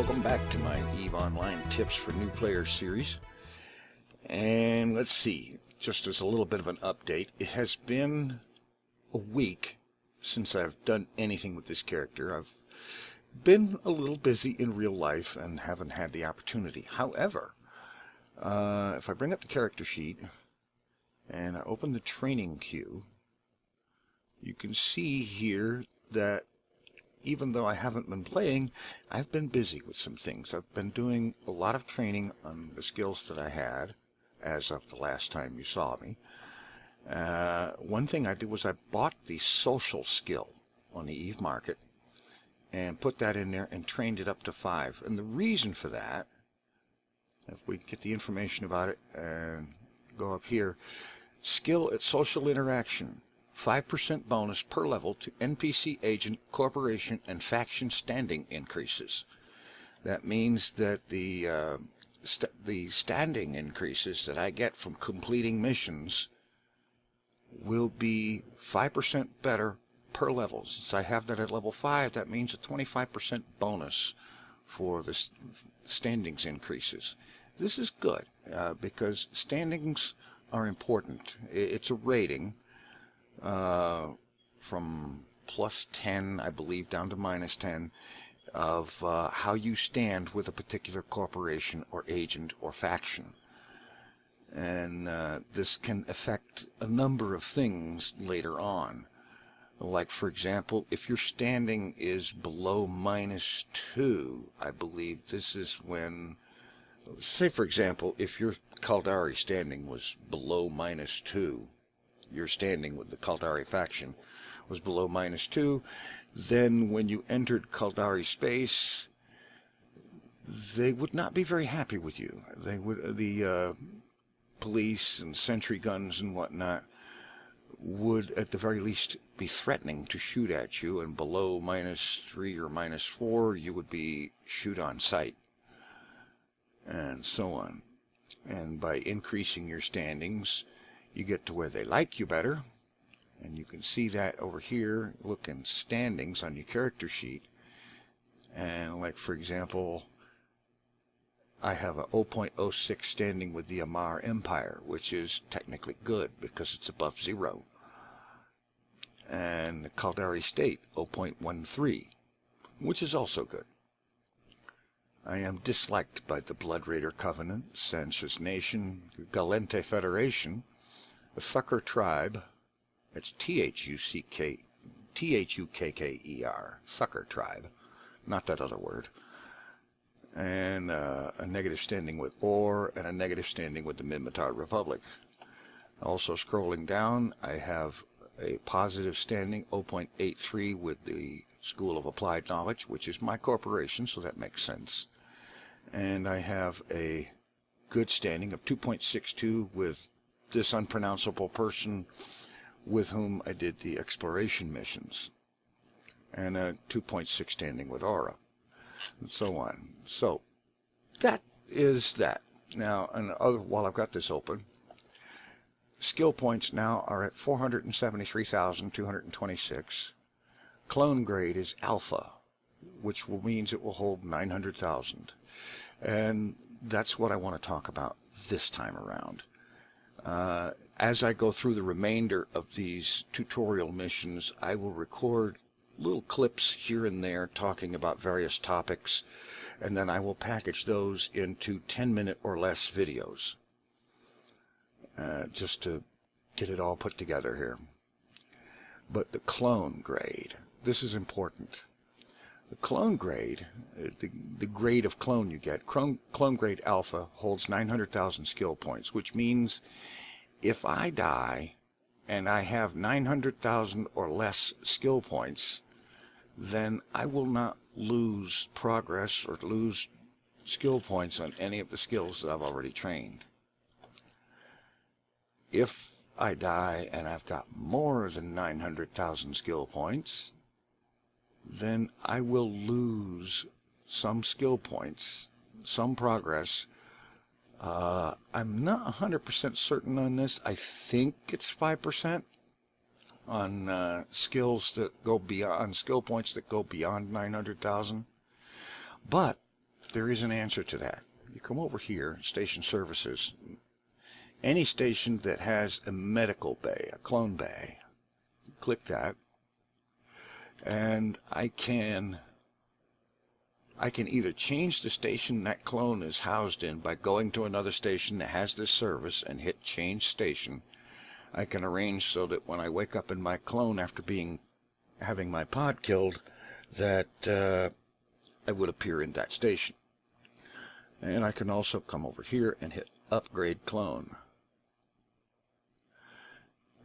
Welcome back to my EvE Online Tips for New Players series. And let's see, just as a little bit of an update, it has been a week since I've done anything with this character. I've been a little busy in real life and haven't had the opportunity. However, if I bring up the character sheet and I open the training queue, you can see here that even though I haven't been playing, I've been busy with some things. I've been doing a lot of training on the skills that I had as of the last time you saw me. One thing I did was I bought the social skill on the EvE market and put that in there and trained it up to 5. And the reason for that, if we get the information about it and go up here, skill at social interaction. 5% bonus per level to NPC agent, corporation, and faction standing increases. That means that the standing increases that I get from completing missions will be 5% better per level. Since I have that at level 5, that means a 25% bonus for the standings increases. This is good because standings are important. It's a rating. From plus 10, I believe, down to minus 10 of how you stand with a particular corporation or agent or faction. And this can affect a number of things later on. Like, for example, if your standing is below minus 2, I believe this is when, say for example, if your Caldari standing was below minus 2, your standing with the Caldari faction was below minus 2, then when you entered Caldari space, they would not be very happy with you. They would, the police and sentry guns and whatnot would at the very least be threatening to shoot at you, and below minus 3 or minus 4 you would be shoot on sight, and so on. And by increasing your standings, you get to where they like you better, and you can see that over here. Look in standings on your character sheet, and like for example, I have a 0.06 standing with the Amar Empire, which is technically good because it's above 0, and the Caldari State 0.13, which is also good. I am disliked by the Blood Raider Covenant, Sanchez Nation, Galente Federation, the Thucker Tribe. It's Thukker, Thucker Tribe, not that other word. And a negative standing with Or, and a negative standing with the Minmatar Republic. Also scrolling down, I have a positive standing, 0.83, with the School of Applied Knowledge, which is my corporation, so that makes sense. And I have a good standing of 2.62 with this unpronounceable person with whom I did the exploration missions, and a 2.6 standing with Aura, and so on. So that is that. Now, while I've got this open, skill points now are at 473,226. Clone grade is Alpha, which means it will hold 900,000, and that's what I want to talk about this time around. As I go through the remainder of these tutorial missions, I will record little clips here and there talking about various topics, and then I will package those into 10-minute or less videos, just to get it all put together here. But the clone grade, this is important. The clone grade, the grade of clone you get, clone grade Alpha holds 900,000 skill points, which means if I die and I have 900,000 or less skill points, then I will not lose progress or lose skill points on any of the skills that I've already trained. If I die and I've got more than 900,000 skill points, then I will lose some skill points, some progress. I'm not 100% certain on this. I think it's 5% on skills that go beyond, skill points that go beyond 900,000. But there is an answer to that. You come over here, Station Services. Any station that has a medical bay, a clone bay, click that, and I can either change the station that clone is housed in by going to another station that has this service and hit Change Station. I can arrange so that when I wake up in my clone after having my pod killed, that I would appear in that station. And I can also come over here and hit Upgrade Clone.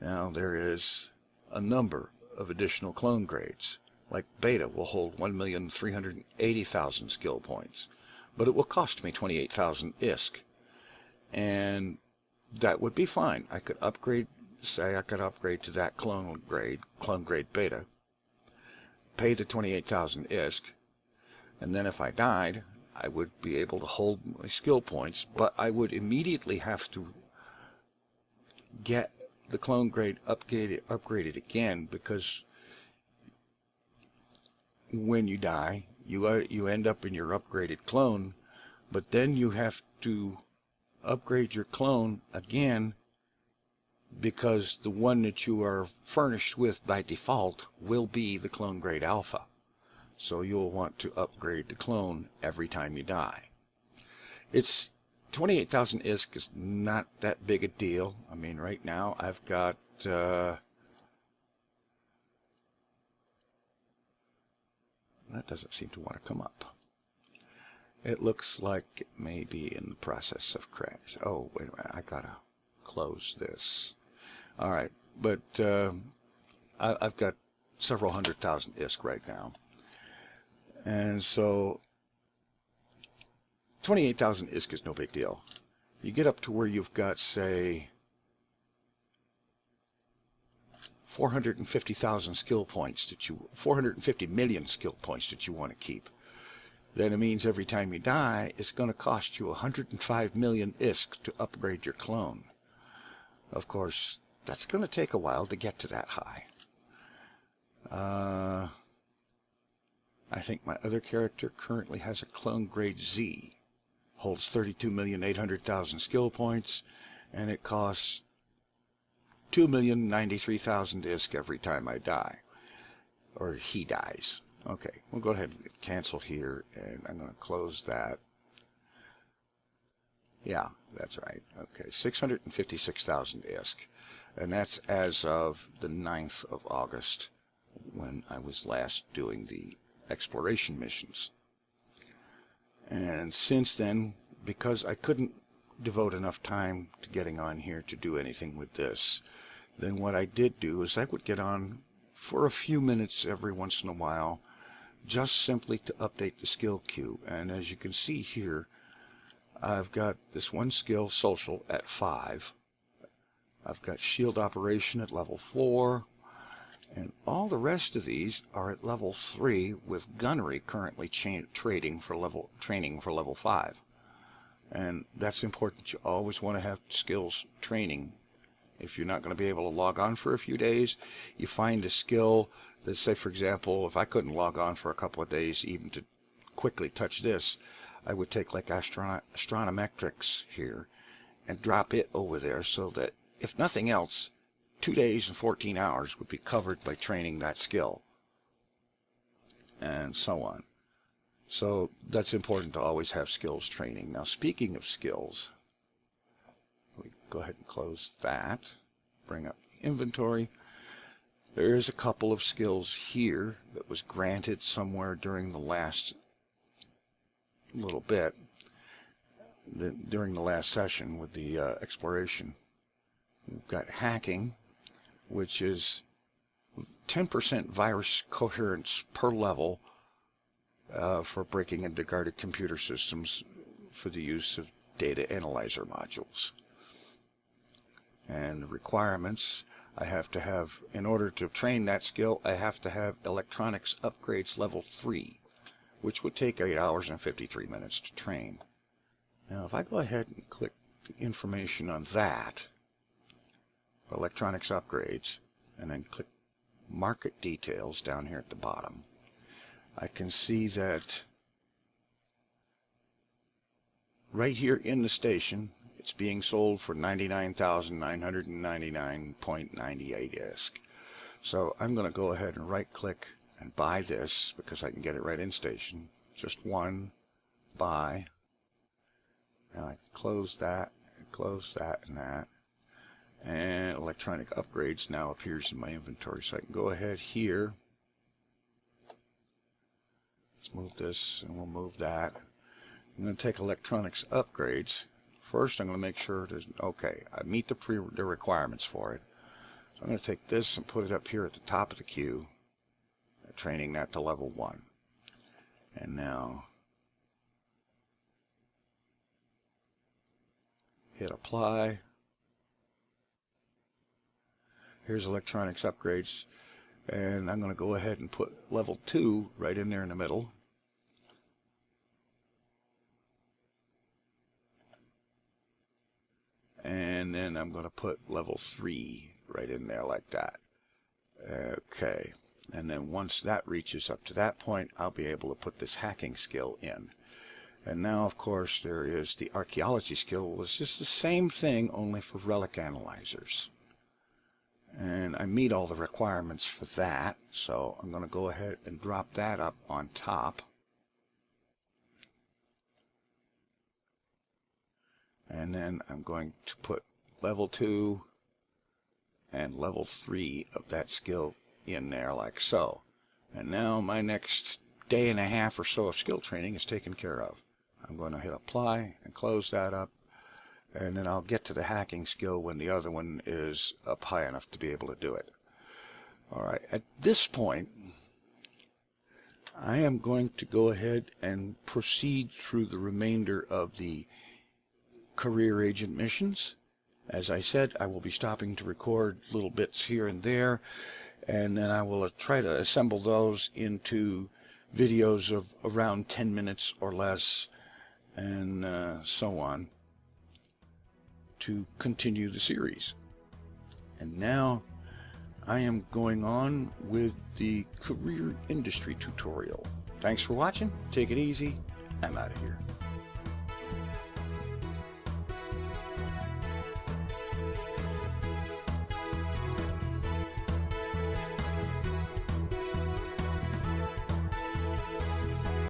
Now there is a number of additional clone grades. Like Beta will hold 1,380,000 skill points, but it will cost me 28,000 ISK. And that would be fine. I could upgrade, say I could upgrade to that clone grade Beta, pay the 28,000 ISK, and then if I died, I would be able to hold my skill points, but I would immediately have to get the clone grade upgraded again, because when you die, you end up in your upgraded clone, but then you have to upgrade your clone again, because the one that you are furnished with by default will be the clone grade alpha. So you'll want to upgrade the clone every time you die. It's 28,000 ISK is not that big a deal. I mean, right now I've got that doesn't seem to want to come up. It looks like it may be in the process of crash. Oh, wait a minute, I gotta close this. All right, but I've got several 100,000 ISK right now, and so 28,000 ISK is no big deal. You get up to where you've got, say, 450,000 skill points 450 million skill points that you want to keep. Then it means every time you die, it's going to cost you 105 million ISK to upgrade your clone. Of course, that's going to take a while to get to that high. I think my other character currently has a clone grade Z. Holds 32,800,000 skill points, and it costs 2,093,000 ISK every time I die, or he dies. Okay, we'll go ahead and cancel here, and I'm going to close that. Yeah, that's right. Okay, 656,000 ISK, and that's as of the 9th of August, when I was last doing the exploration missions. And since then, because I couldn't devote enough time to getting on here to do anything with this, then what I did do is I would get on for a few minutes every once in a while, just simply to update the skill queue. And as you can see here, I've got this one skill, Social, at 5. I've got Shield Operation at level 4. And all the rest of these are at level 3, with Gunnery currently training for level 5. And that's important. You always want to have skills training. If you're not going to be able to log on for a few days, you find a skill that, say for example, if I couldn't log on for a couple of days even to quickly touch this, I would take like Astronometrics here and drop it over there, so that if nothing else, 2 days and 14 hours would be covered by training that skill, and so on. So that's important to always have skills training. Now, speaking of skills, we go ahead and close that, bring up the inventory. There's a couple of skills here that was granted somewhere during the last little bit, during the last session with the exploration. We've got hacking, which is 10% virus coherence per level for breaking into guarded computer systems for the use of data analyzer modules. And the requirements, I have to have, in order to train that skill, I have to have electronics upgrades level 3, which would take 8 hours and 53 minutes to train. Now if I go ahead and click the information on that, electronics upgrades, and then click market details down here at the bottom, I can see that right here in the station, it's being sold for $99,999.98 ISK. So I'm going to go ahead and right click and buy this because I can get it right in station. Just one, buy. Now I close that and that. And electronic upgrades now appears in my inventory. So I can go ahead here. Let's move this and we'll move that. I'm going to take electronics upgrades. First, I'm going to make sure it is okay. I meet the requirements for it. So I'm going to take this and put it up here at the top of the queue, training that to level 1. And now hit apply. Here's electronics upgrades, and I'm going to go ahead and put level 2 right in there in the middle. And then I'm going to put level 3 right in there like that. Okay. And then once that reaches up to that point, I'll be able to put this hacking skill in. And now, of course, there is the archaeology skill. It's just the same thing, only for relic analyzers. And I meet all the requirements for that. So I'm going to go ahead and drop that up on top. And then I'm going to put level 2 and level 3 of that skill in there like so. And now my next day and a half or so of skill training is taken care of. I'm going to hit apply and close that up, and then I'll get to the hacking skill when the other one is up high enough to be able to do it. Alright, at this point I am going to go ahead and proceed through the remainder of the career agent missions. As I said, I will be stopping to record little bits here and there, and then I will try to assemble those into videos of around 10 minutes or less, and so on, to continue the series. And now I am going on with the career industry tutorial. Thanks for watching. Take it easy. I'm out of here.